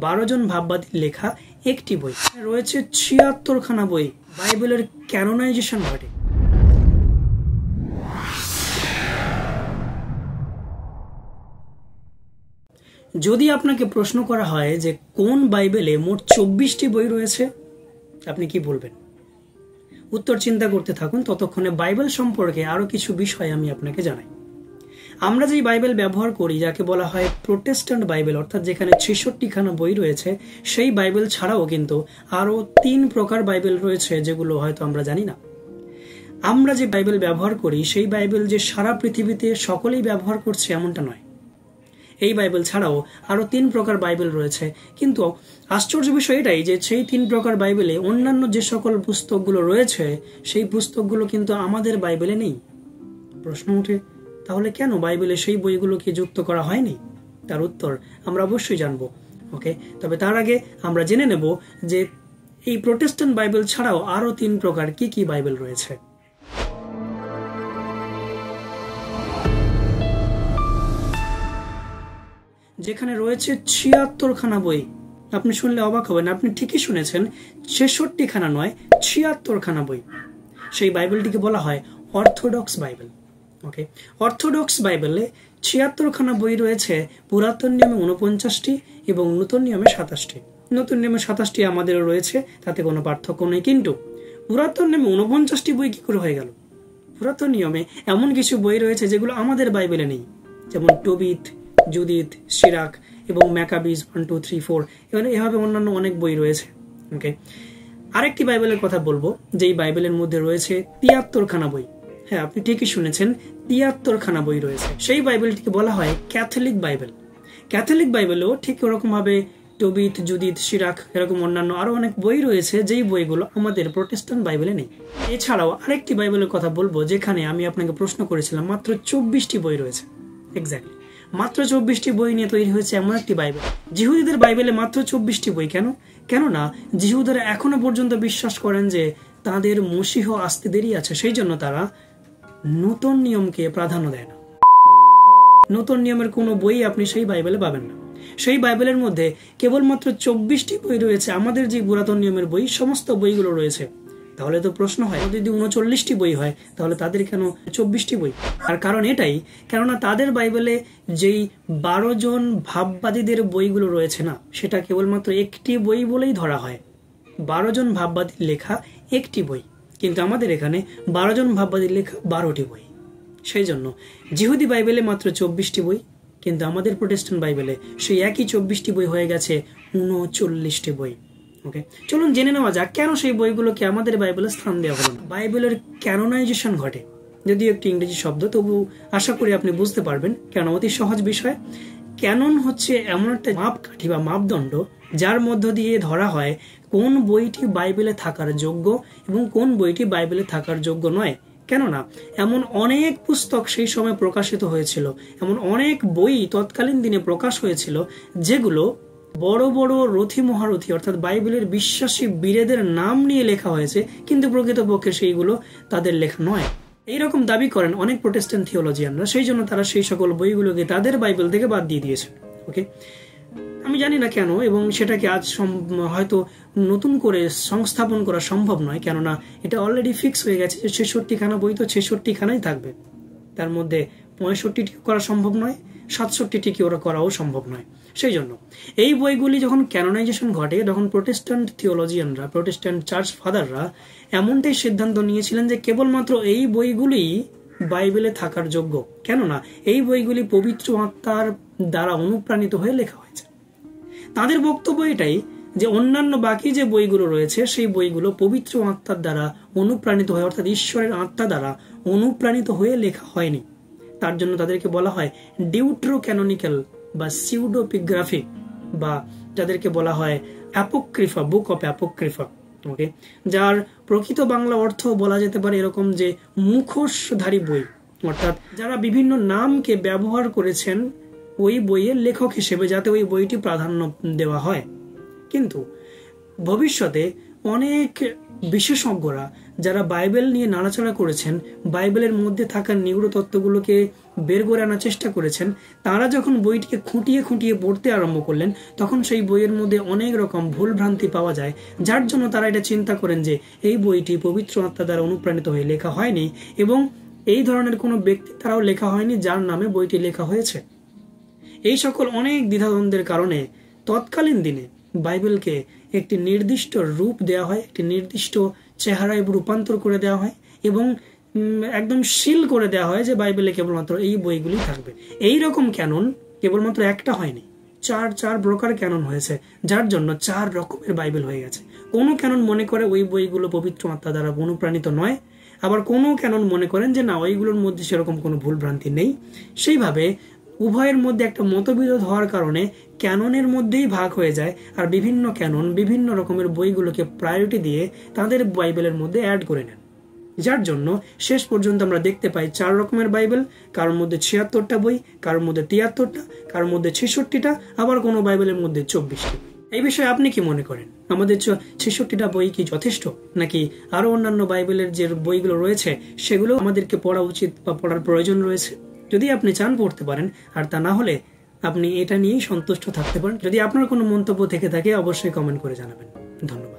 12 জন ভাববাদীর লেখা একটি বই। রয়েছে 76 খানা বই। বাইবেলের ক্যানোনাইজেশন ঘটে। যদি আপনাকে প্রশ্ন করা হয় যে কোন বাইবেলে মোট 24টি বই রয়েছে, আপনি কি বলবেন? উত্তর চিন্তা করতে থাকুন, ততক্ষণে বাইবেল সম্পর্কে আরো কিছু বিষয় আমি আপনাকে জানাই। আমরা যেই বাইবেল ব্যবহার করি যাকে বলা হয় প্রোটেস্ট্যান্ট বাইবেল, অর্থাৎ যেখানে 66 খানা বই রয়েছে, সেই বাইবেল ছাড়াও কিন্তু আরো 3 প্রকার বাইবেল রয়েছে যেগুলো হয়তো আমরা জানি না। আমরা যে বাইবেল ব্যবহার করি সেই বাইবেল যে সারা পৃথিবীতে সকলেই ব্যবহার করছে এমনটা নয়। এই বাইবেল ছাড়াও আরো 3 প্রকার বাইবেল রয়েছে, কিন্তু আশ্চর্য বিষয় এটাই যে সেই 3 প্রকার বাইবেলে অন্যান্য যে সকল পুস্তকগুলো রয়েছে সেই পুস্তকগুলো কিন্তু আমাদের বাইবেলে নেই। প্রশ্ন ওঠে, তাহলে কেন বাইবেলে সেই বইগুলোকে যুক্ত করা হয়নি? তার উত্তর আমরা অবশ্যই জানবো। ওকে, তবে তার আগে আমরা জেনে নেব যে এই প্রোটেস্ট্যান্ট বাইবেল ছাড়াও আরো 3 প্রকার কি কি বাইবেল রয়েছে। যেখানে রয়েছে 76 খানা বই। আপনি শুনলে অবাক হবেন, আপনি ঠিকই শুনেছেন, 66 খানা নয়, 76 খানা বই। সেই বাইবেলটিকে বলা হয় অর্থোডক্স বাইবেল। ওকে, অর্থোডক্স বাইবেলে 76 খানা বই রয়েছে। পুরাতন নিয়মে 49টি এবং নতুন নিয়মে 27টি। নতুন নিয়মে 27টি আমাদেরও রয়েছে, তাতে কোনো পার্থক্য নেই। কিন্তু পুরাতন নিয়মে 49টি বই কি করে হয়ে গেল? পুরাতন নিয়মে এমন কিছু বই রয়েছে যেগুলো আমাদের বাইবেলে নেই, যেমন টোবিত, জুদিত, সিরাক এবং ম্যাকাবিজ 1, 2, 3, 4, এভাবে অন্যান্য অনেক বই রয়েছে। ওকে, আরেকটি বাইবেলের কথা বলবো যেই বাইবেলের মধ্যে রয়েছে 73 খানা বই। হ্যাঁ, আপনি ঠিকই শুনেছেন, 73 খানা বই রয়েছে। সেই বাইবেলটিকে বলা হয় ক্যাথলিক বাইবেল। ক্যাথলিক বাইবেলেও ঠিক ওরকম ভাবে টোবিত, জুদিত, সিরাক এরকম অন্যান্য আরো অনেক বই রয়েছে যেই বইগুলো আমাদের প্রোটেস্ট্যান্ট বাইবেলে নেই। এছাড়াও আরেকটি বাইবেলের কথা বলবো যেখানে আমি আপনাকে প্রশ্ন করেছিলাম, মাত্র 24টি বই রয়েছে। এক্স্যাক্টলি মাত্র 24টি বই নিয়ে তৈরি হয়েছে এমন একটি বাইবেল। জিহুদীদের বাইবেলে মাত্র 24টি বই। কেননা জিহুদীরা এখনো পর্যন্ত বিশ্বাস করেন যে তাদের মসিহ আসতে দেরি আছে, সেই জন্য তারা নতুন নিয়মকে প্রাধান্য দেয় না। নতুন নিয়মের কোনো বই আপনি সেই বাইবেলে পাবেন না। সেই বাইবেলের মধ্যে কেবলমাত্র 24টি বই রয়েছে। আমাদের যে পুরাতন নিয়মের বই, সমস্ত বইগুলো রয়েছে। তাহলে তো প্রশ্ন হয়, যদি 39টি বই হয় তাহলে তাদের কেন 24টি বই? আর কারণ এটাই, কেননা তাদের বাইবেলে যেই 12 জন ভাববাদীদের বইগুলো রয়েছে না, সেটা কেবলমাত্র একটি বই বলেই ধরা হয়। 12 জন ভাববাদীর লেখা একটি বই, কিন্তু আমাদের এখানে 12 জন ভাববাদীর লেখা 12টি বই। সেই জন্য জিহুদি বাইবেলে মাত্র 24টি বই, কিন্তু আমাদের প্রোটেস্ট্যান্ট বাইবেলে সেই একই 24টি বই হয়ে গেছে 39টি বই। ওকে, চলুন জেনে নেওয়া যাক কেন সেই বইগুলোকে আমাদের বাইবেলে স্থান দেওয়া হলো না। বাইবেলের ক্যানোনাইজেশন ঘটে, যদিও একটি ইংরেজি শব্দ, তবু আশা করি আপনি বুঝতে পারবেন কেন। অতি সহজ বিষয়। ক্যানন হচ্ছে এমন একটা মাপকাঠি বা মাপদণ্ড যার মধ্য দিয়ে ধরা হয় কোন বইটি বাইবেলে থাকার যোগ্য এবং কোন বইটি বাইবেলে থাকার যোগ্য নয়। কেননা এমন অনেক পুস্তক সেই সময় প্রকাশিত হয়েছিল, এমন অনেক বই তৎকালীন দিনে প্রকাশ হয়েছিল যেগুলো বড় বড় রথী মহারথী অর্থাৎ বাইবেলের বিশ্বাসী বীরেদের নাম নিয়ে লেখা হয়েছে, কিন্তু প্রকৃতপক্ষে সেইগুলো তাদের লেখা নয়। এইরকম দাবি করেন অনেক প্রোটেস্ট্যান্ট থিওলজিয়ানরা, সেই জন্য তারা সেই সকল বইগুলোকে তাদের বাইবেল থেকে বাদ দিয়ে দিয়েছে। ওকে, আমি জানি না কেন, এবং সেটাকে আজ হয়তো নতুন করে সংস্থাপন করা সম্ভব নয়, কেননা এটা অলরেডি ফিক্স হয়ে গেছে যে 66 খানা বই তো 66 খানাই থাকবে। তার মধ্যে 65টি করা সম্ভব নয়, 67টি ওরা করাও সম্ভব নয়। সেই জন্য এই বইগুলি যখন ক্যানোনাইজেশন ঘটে, তখন প্রোটেস্ট্যান্ট থিওলজিয়ানরা, প্রোটেস্ট্যান্ট চার্চ ফাদাররা এমনটাই সিদ্ধান্ত নিয়েছিলেন যে কেবলমাত্র এই বইগুলি বাইবেলে থাকার যোগ্য। কেননা এই বইগুলি পবিত্র আত্মার দ্বারা অনুপ্রাণিত হয়ে লেখা হয়েছে। তাদের বক্তব্য এটাই যে অন্যান্য বাকি যে বইগুলো রয়েছে সেই বইগুলো পবিত্র আত্মার দ্বারা অনুপ্রাণিত হয়ে, অর্থাৎ ঈশ্বরের আত্মা দ্বারা অনুপ্রাণিত হয়ে লেখা হয়নি। তার জন্য তাদেরকে বলা হয় ডিউট্রো ক্যানোনিক্যাল বা সিউডোপিগ্রাফি, বা যাদেরকে বলা হয় অ্যাপোক্রিফা, বুক অফ অ্যাপোক্রিফা। ওকে, যার প্রকৃত বাংলা অর্থ বলা যেতে পারে এরকম যে মুখোশধারী বই, অর্থাৎ যারা বিভিন্ন নামকে ব্যবহার করেছেন ওই বইয়ের লেখক হিসেবে, যাতে ওই বইটি প্রাধান্য দেওয়া হয়। কিন্তু ভবিষ্যতে অনেক বিশেষজ্ঞরা যারা বাইবেল নিয়ে নাড়াচাড়া করেছেন, বাইবেলের মধ্যে থাকা নিগূঢ় তত্ত্বগুলোকে বের করে আনার চেষ্টা করেছেন, তারা যখন বইটিকে খুঁটিয়ে খুঁটিয়ে পড়তে আরম্ভ করলেন, তখন সেই বইয়ের মধ্যে অনেক রকম ভুল ভ্রান্তি পাওয়া যায়, যার জন্য তারা এটা চিন্তা করেন যে এই বইটি পবিত্র আত্মা দ্বারা অনুপ্রাণিত হয়ে লেখা হয়নি এবং এই ধরনের কোনো ব্যক্তি দ্বারাও লেখা হয়নি যার নামে বইটি লেখা হয়েছে। এই সকল অনেক দ্বিধাদ্বন্দ্বের কারণে তৎকালীন দিনে বাইবেলকে একটি নির্দিষ্ট রূপ দেওয়া হয়, একটি নির্দিষ্ট চেহারায় রূপান্তর করে দেওয়া হয় এবং একদম সিল করে দেওয়া হয় যে বাইবেলে কেবলমাত্র এই বইগুলি থাকবে। এই রকম ক্যানন কেবলমাত্র একটা হয়নি, চার প্রকার ক্যানন হয়েছে, যার জন্য 4 রকমের বাইবেল হয়ে গেছে। কোনো ক্যানন মনে করে ওই বইগুলো পবিত্র আত্মা দ্বারা অনুপ্রাণিত নয়, আবার কোনো ক্যানন মনে করেন যে না, ওইগুলোর মধ্যে সেরকম কোনো ভুল ভ্রান্তি নেই। সেইভাবে উভয়ের মধ্যে একটা মতবিরোধ হওয়ার কারণে ক্যাননের মধ্যেই ভাগ হয়ে যায়, আর বিভিন্ন ক্যানন বিভিন্ন রকমের বইগুলোকে প্রায়োরিটি দিয়ে তাদের বাইবেলের মধ্যে অ্যাড করে নেন, যার জন্য শেষ পর্যন্ত আমরা দেখতে পাই 4 রকমের বাইবেল, কারোর মধ্যে 76টা বই, কারোর মধ্যে 73টা, কারোর মধ্যে 66টা, আবার কোনো বাইবেলের মধ্যে 24টা। এই বিষয়ে আপনি কি মনে করেন? আমাদের 66টা বই কি যথেষ্ট, নাকি আরো অন্যান্য বাইবেলের যে বইগুলো রয়েছে সেগুলো আমাদেরকে পড়া উচিত বা পড়ার প্রয়োজন রয়েছে? যদি আপনি চান পড়তে পারেন, আর তা না হলে আপনি এটা নিয়েই সন্তুষ্ট থাকতে পারেন। যদি আপনার কোনো মন্তব্য থেকে থাকে অবশ্যই কমেন্ট করে জানাবেন। ধন্যবাদ।